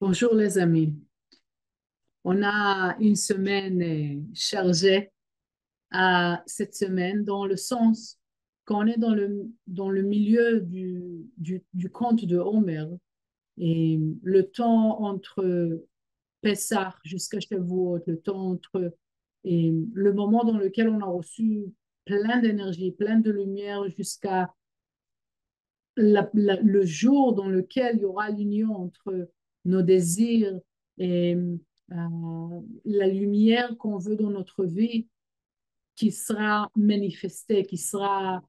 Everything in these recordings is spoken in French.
Bonjour les amis. On a une semaine chargée cette semaine dans le sens qu'on est dans le milieu du conte de Homer et le temps entre Pessah jusqu'à Shavuot, le temps entre et le moment dans lequel on a reçu plein d'énergie, plein de lumière jusqu'à le jour dans lequel il y aura l'union entre nos désirs et la lumière qu'on veut dans notre vie qui sera manifestée, qui sera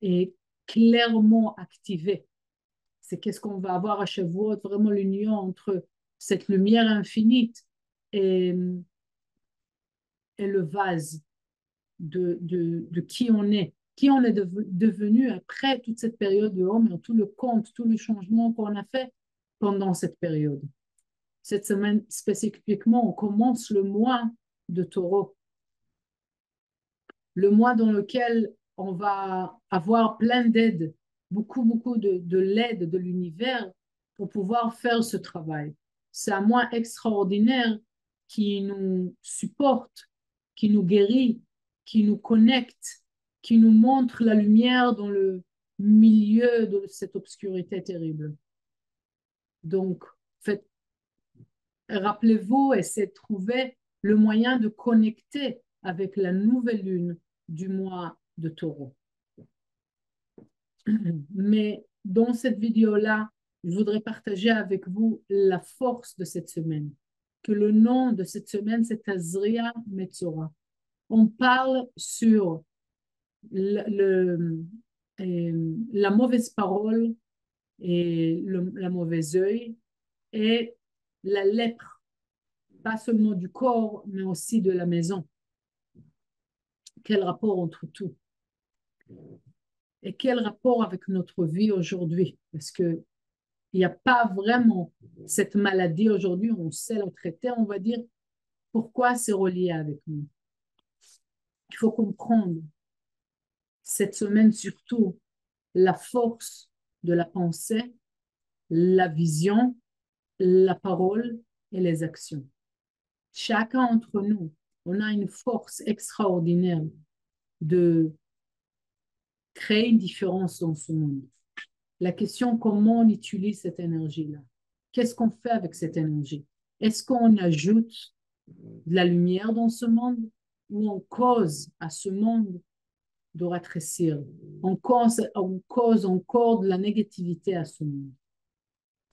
et clairement activée. C'est qu'est-ce qu'on va avoir à Shavuot, vraiment l'union entre cette lumière infinite et, et le vase de qui on est devenu après toute cette période de homme, tout le compte, tout le changement qu'on a fait pendant cette période. Cette semaine spécifiquement, on commence le mois de taureau, le mois dans lequel on va avoir plein d'aides, beaucoup de l'aide de l'univers pour pouvoir faire ce travail. C'est un mois extraordinaire qui nous supporte, qui nous guérit, qui nous connecte, qui nous montre la lumière dans le milieu de cette obscurité terrible. Donc, faites, rappelez-vous, essayez de trouver le moyen de connecter avec la nouvelle lune du mois de taureau. Mais dans cette vidéo-là, je voudrais partager avec vous la force de cette semaine. Que le nom de cette semaine, c'est Tazria Metzora. On parle sur la mauvaise parole et la mauvaise œil et la lèpre, pas seulement du corps, mais aussi de la maison. Quel rapport entre tout? Et quel rapport avec notre vie aujourd'hui? Parce que il n'y a pas vraiment cette maladie aujourd'hui, on sait la traiter, on va dire pourquoi c'est relié avec nous. Il faut comprendre cette semaine surtout la force de la pensée, la vision, la parole et les actions. Chacun d'entre nous, on a une force extraordinaire de créer une différence dans ce monde. La question, comment on utilise cette énergie-là? Qu'est-ce qu'on fait avec cette énergie? Est-ce qu'on ajoute de la lumière dans ce monde ou on cause à ce monde de rétrécir? On cause encore de la négativité à ce monde.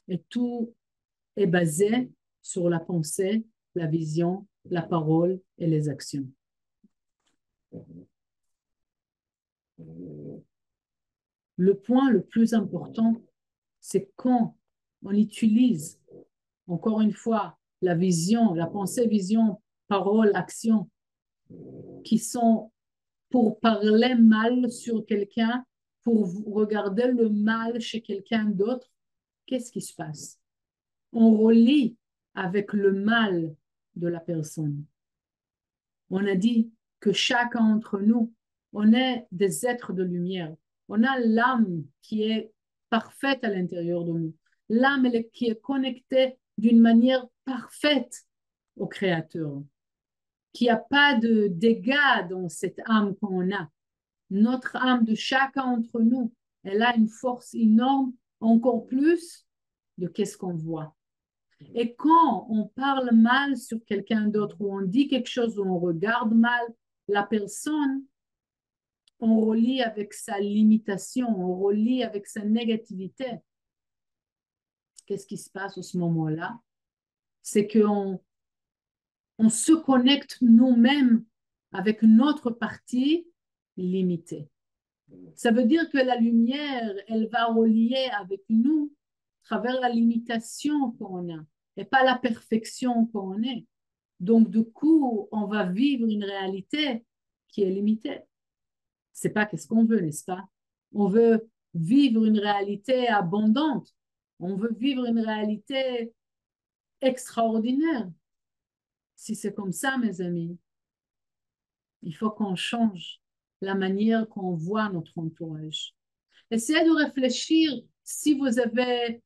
Et tout est basé sur la pensée, la vision, la parole et les actions. Le point le plus important, c'est quand on utilise, encore une fois, la vision, la pensée, vision, parole, action, qui sont pour parler mal sur quelqu'un, pour regarder le mal chez quelqu'un d'autre, qu'est-ce qui se passe? On relie avec le mal de la personne. On a dit que chacun d'entre nous, on est des êtres de lumière. On a l'âme qui est parfaite à l'intérieur de nous. L'âme qui est connectée d'une manière parfaite au Créateur, qu'il n'y a pas de dégâts dans cette âme qu'on a. Notre âme de chacun d'entre nous, elle a une force énorme, encore plus de qu'est-ce qu'on voit. Et quand on parle mal sur quelqu'un d'autre, ou on dit quelque chose, ou on regarde mal la personne, on relie avec sa limitation, on relie avec sa négativité. Qu'est-ce qui se passe à ce moment-là? C'est qu'on se connecte nous-mêmes avec notre partie limitée. Ça veut dire que la lumière, elle va relier avec nous à travers la limitation qu'on a et pas la perfection qu'on est. Donc, du coup, on va vivre une réalité qui est limitée. C'est pas qu'est-ce qu'on veut, n'est-ce pas? On veut vivre une réalité abondante. On veut vivre une réalité extraordinaire. Si c'est comme ça, mes amis, il faut qu'on change la manière qu'on voit notre entourage. Essayez de réfléchir si vous avez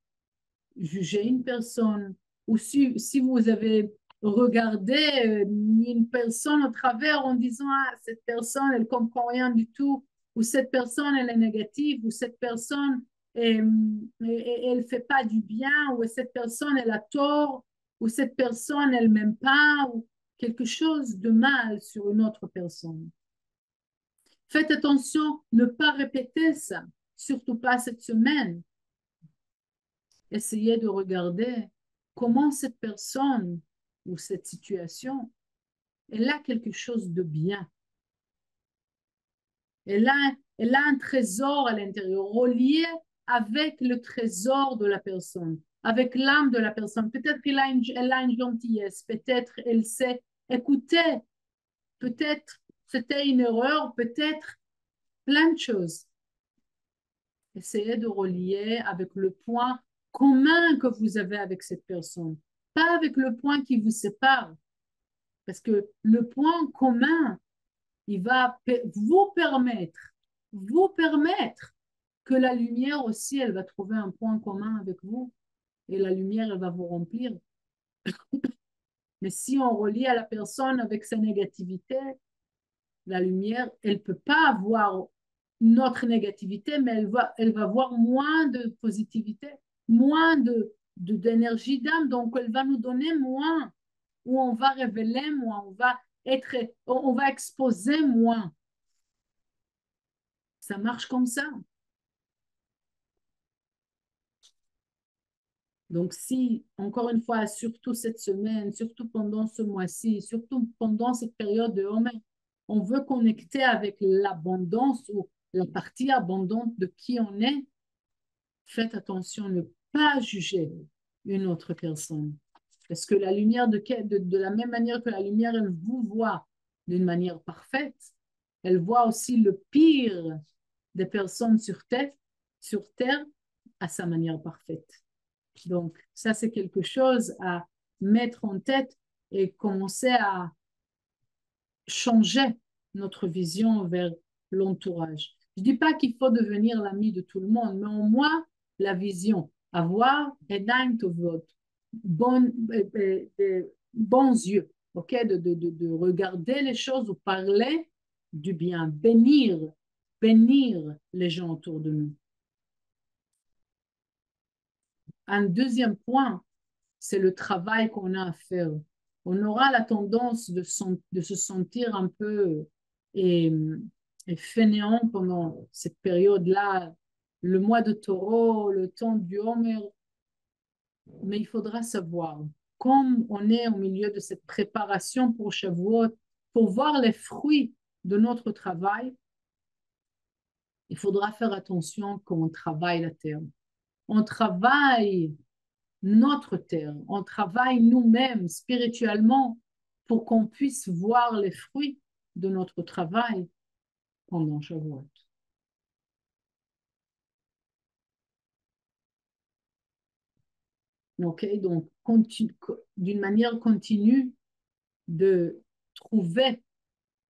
jugé une personne, ou si vous avez regardé une personne au travers en disant, ah, cette personne, elle comprend rien du tout, ou cette personne, elle est négative, ou cette personne, elle fait pas du bien, ou cette personne, elle a tort, ou cette personne, elle m'aime pas, ou quelque chose de mal sur une autre personne. Faites attention, ne pas répéter ça, surtout pas cette semaine. Essayez de regarder comment cette personne ou cette situation, elle a quelque chose de bien. Elle a un trésor à l'intérieur, relié avec le trésor de la personne, avec l'âme de la personne. Peut-être elle a une gentillesse, peut-être elle sait écouter, peut-être c'était une erreur, peut-être plein de choses. Essayez de relier avec le point commun que vous avez avec cette personne, pas avec le point qui vous sépare. Parce que le point commun, il va vous permettre que la lumière aussi, elle va trouver un point commun avec vous et la lumière, elle va vous remplir. Mais si on relie à la personne avec sa négativité, la lumière, elle ne peut pas avoir notre négativité, mais elle va avoir moins de positivité, moins d'énergie d'âme, donc elle va nous donner moins, ou on va révéler moins, on va exposer moins. Ça marche comme ça. Donc, si, encore une fois, surtout cette semaine, surtout pendant ce mois-ci, surtout pendant cette période de Homer, on veut connecter avec l'abondance ou la partie abondante de qui on est, faites attention à ne pas juger une autre personne. Parce que la lumière, de la même manière que la lumière, elle vous voit d'une manière parfaite, elle voit aussi le pire des personnes sur terre à sa manière parfaite. Donc, ça, c'est quelque chose à mettre en tête et commencer à changer notre vision vers l'entourage. Je ne dis pas qu'il faut devenir l'ami de tout le monde, mais au moins la vision, avoir Edaim Tovot, bons yeux, ok, de regarder les choses ou parler du bien, bénir les gens autour de nous. Un deuxième point, c'est le travail qu'on a à faire. On aura la tendance de se sentir un peu et, et fainéant pendant cette période-là, le mois de taureau, le temps du Homer. Mais il faudra savoir, comme on est au milieu de cette préparation pour Shavuot, pour voir les fruits de notre travail, il faudra faire attention quand on travaille la terre. On travaille notre terre. On travaille nous-mêmes spirituellement pour qu'on puisse voir les fruits de notre travail pendant Shavuot. Ok, donc d'une manière continue de trouver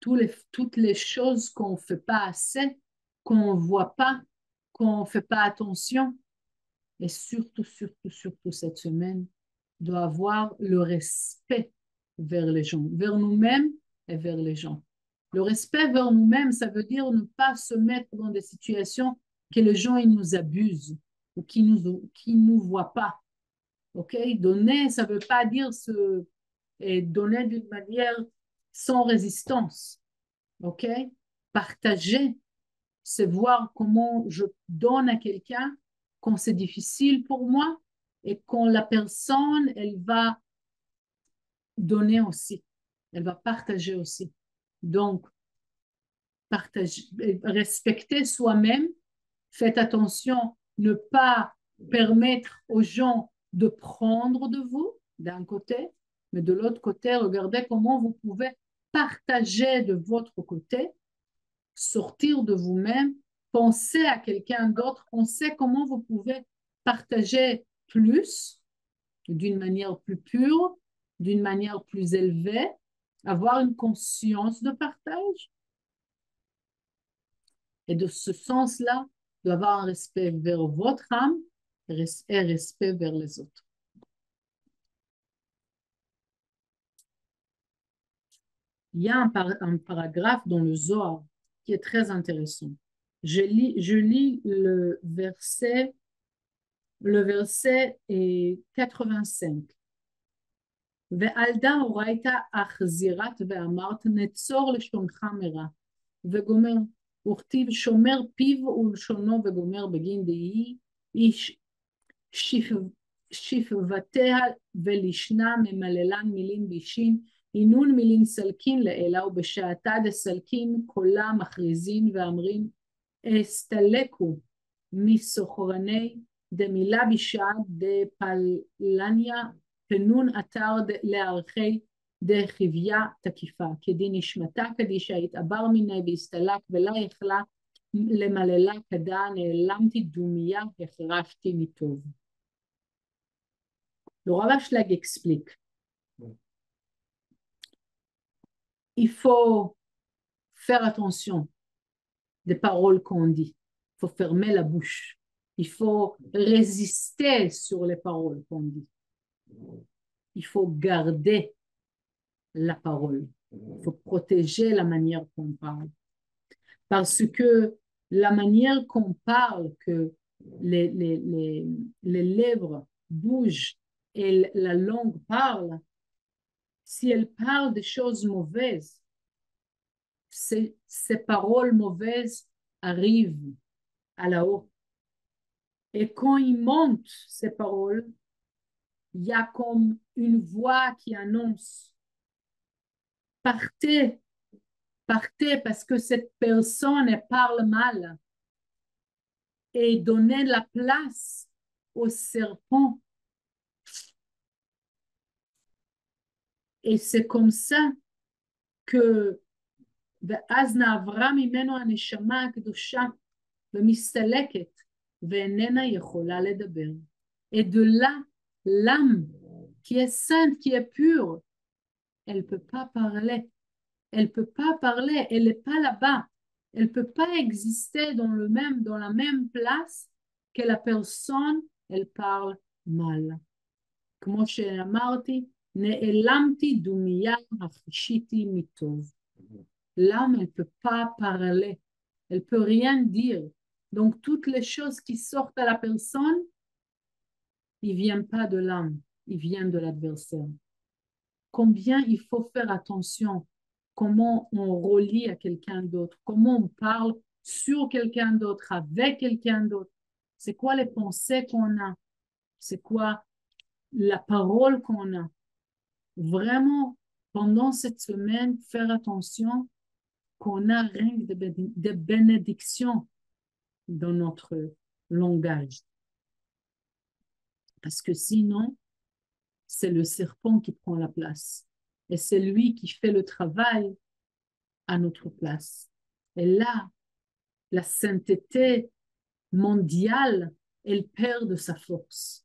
toutes les choses qu'on ne fait pas assez, qu'on ne voit pas, qu'on ne fait pas attention. Et surtout cette semaine, doit avoir le respect vers les gens, vers nous-mêmes et vers les gens. Le respect vers nous-mêmes, ça veut dire ne pas se mettre dans des situations que les gens ils nous abusent ou qui nous voient pas. Ok, donner, ça veut pas dire et donner d'une manière sans résistance. Ok, partager, c'est voir comment je donne à quelqu'un quand c'est difficile pour moi et quand la personne, elle va donner aussi, elle va partager aussi. Donc, respecter soi-même, faites attention, ne pas permettre aux gens de prendre de vous d'un côté, mais de l'autre côté, regardez comment vous pouvez partager de votre côté, sortir de vous-même, penser à quelqu'un d'autre, penser comment vous pouvez partager plus, d'une manière plus pure, d'une manière plus élevée, avoir une conscience de partage. Et de ce sens-là, d'avoir un respect vers votre âme et respect vers les autres. Il y a un paragraphe dans le Zohar qui est très intéressant. Je lis le verset est 85. ועלדה אורייתא אחזירת ואמרת נצור לשונך מרע וגומר וכתיב שומר פיו ולשונו וגומר בגין דהי איש שפבתיה ולשנה ממללן מילין בישין אינון מילין סלקין לאלה ובשעתה דסלקין קולה מכריזין ואמרין אסתלקו מסוחרני דמילה בשעה דפלניה פנון אתר לערכי דחביה תקיפה, כדין נשמתה קדישה התעבר מיני והסתלק ולה יכלה למללה כדה נעלמתי דומיה החרשתי מטוב. Le Rav Ashlag explique. Il faut faire attention des paroles qu'on dit. Il faut fermer la bouche. Il faut résister sur les paroles qu'on dit. Il faut garder la parole. Il faut protéger la manière qu'on parle. Parce que la manière qu'on parle, que les lèvres bougent et la langue parle, si elle parle des choses mauvaises, ces paroles mauvaises arrivent à la haut. Et quand ils montent ces paroles, il y a comme une voix qui annonce partez, partez parce que cette personne elle parle mal et donnez la place au serpent. Et c'est comme ça que ואז נעברה ממנו הנשמה הקדושה ומסתלקת ואיננה יכולה לדבר. Et de là, l'âme qui est sainte, qui est pure, elle ne peut pas parler. Elle ne peut pas parler, elle n'est pas là-bas. Elle ne peut pas exister dans la même place que la personne, elle parle mal. כמו שאמרתי, נעלמתי דומיה החשיתי מטוב. L'âme, elle ne peut pas parler. Elle ne peut rien dire. Donc, toutes les choses qui sortent à la personne, ils ne viennent pas de l'âme, ils viennent de l'adversaire. Combien il faut faire attention comment on relie à quelqu'un d'autre, comment on parle sur quelqu'un d'autre, avec quelqu'un d'autre. C'est quoi les pensées qu'on a? C'est quoi la parole qu'on a? Vraiment, pendant cette semaine, faire attention qu'on a rien de bénédiction dans notre langage. Parce que sinon, c'est le serpent qui prend la place. Et c'est lui qui fait le travail à notre place. Et là, la sainteté mondiale, elle perd de sa force.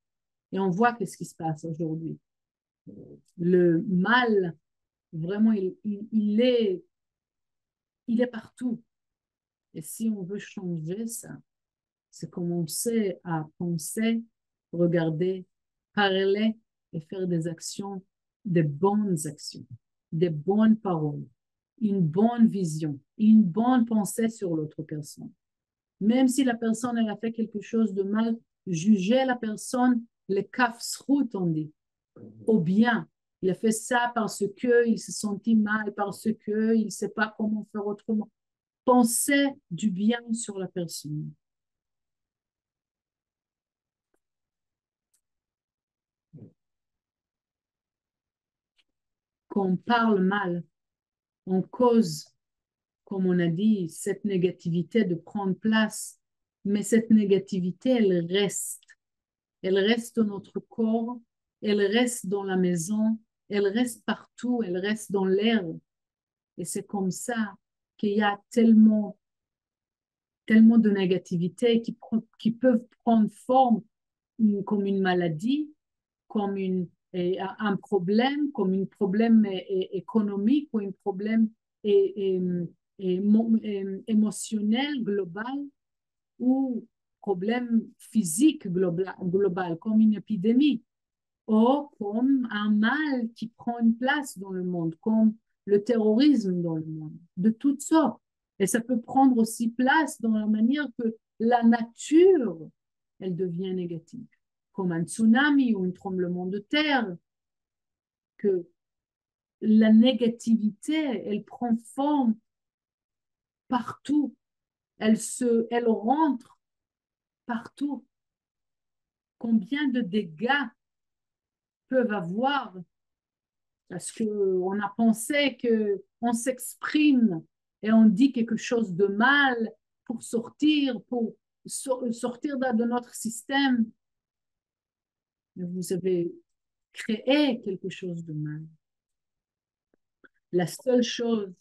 Et on voit qu'est-ce qui se passe aujourd'hui. Le mal, vraiment, il est partout. Et si on veut changer ça, c'est commencer à penser, regarder, parler et faire des actions, des bonnes actions, des bonnes paroles, une bonne vision, une bonne pensée sur l'autre personne. Même si la personne elle a fait quelque chose de mal, juger la personne, le kafsrout on dit, au bien. Il a fait ça parce qu'il se sentit mal, parce qu'il ne sait pas comment faire autrement. Pensez du bien sur la personne. Quand on parle mal, on cause, comme on a dit, cette négativité de prendre place. Mais cette négativité, elle reste. Elle reste dans notre corps, elle reste dans la maison, elle reste partout, elle reste dans l'air. Et c'est comme ça qu'il y a tellement de négativité qui peuvent prendre forme comme une maladie, comme un problème, comme un problème économique ou un problème émotionnel global ou problème physique global, comme une épidémie ou comme un mal qui prend une place dans le monde, comme le terrorisme dans le monde, de toutes sortes. Et ça peut prendre aussi place dans la manière que la nature, elle devient négative, comme un tsunami ou un tremblement de terre, que la négativité, elle prend forme partout, elle rentre partout. Combien de dégâts peuvent avoir parce qu'on a pensé qu'on s'exprime et on dit quelque chose de mal pour sortir de notre système. Vous avez créé quelque chose de mal. La seule chose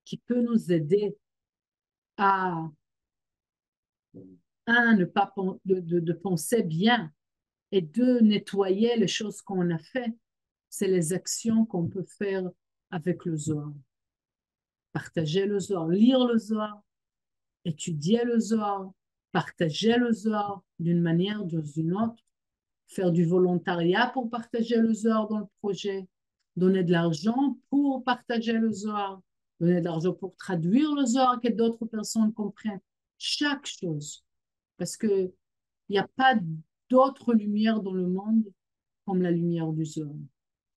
qui peut nous aider à, ne pas de penser bien et deux, nettoyer les choses qu'on a fait, c'est les actions qu'on peut faire avec le Zohar. Partager le Zohar, lire le Zohar, étudier le Zohar, partager le Zohar d'une manière ou d'une autre, faire du volontariat pour partager le Zohar dans le projet, donner de l'argent pour partager le Zohar, donner de l'argent pour traduire le Zohar, que d'autres personnes comprennent. Chaque chose. Parce qu'il n'y a pas d'autre lumière dans le monde comme la lumière du Zohar.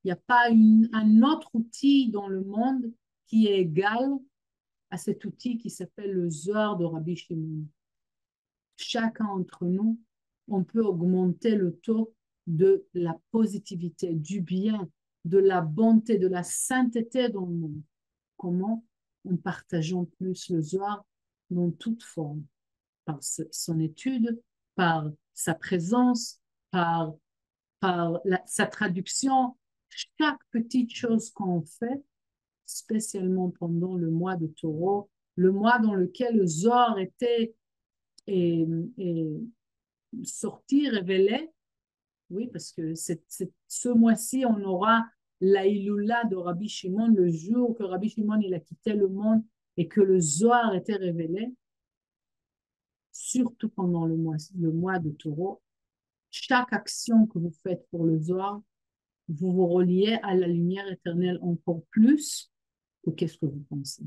Il n'y a pas un autre outil dans le monde qui est égal à cet outil qui s'appelle le Zohar de Rabbi Shimon. Chacun d'entre nous, on peut augmenter le taux de la positivité, du bien, de la bonté, de la sainteté dans le monde. Comment? En partageant plus le Zohar dans toute forme, par son étude, par sa présence, par sa traduction, chaque petite chose qu'on fait, spécialement pendant le mois de Taureau, le mois dans lequel le Zohar était et sorti, révélé. Oui, parce que ce mois-ci, on aura la Iloula de Rabbi Shimon, le jour que Rabbi Shimon il a quitté le monde et que le Zohar était révélé, surtout pendant le mois de Taureau. Chaque action que vous faites pour le Zohar, vous vous reliez à la lumière éternelle encore plus que qu'est-ce que vous pensez.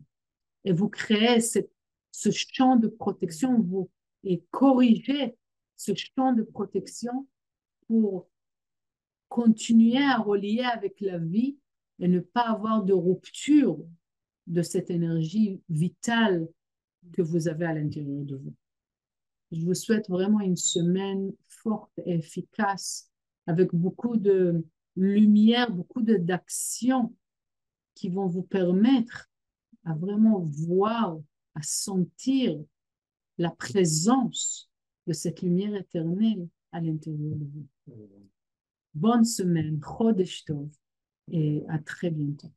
Et vous créez ce champ de protection, et corrigez ce champ de protection pour continuer à relier avec la vie et ne pas avoir de rupture de cette énergie vitale que vous avez à l'intérieur de vous. Je vous souhaite vraiment une semaine forte et efficace avec beaucoup de lumière, beaucoup d'actions qui vont vous permettre à vraiment voir, à sentir la présence de cette lumière éternelle à l'intérieur de vous. Bonne semaine, Chodesh Tov, et à très bientôt.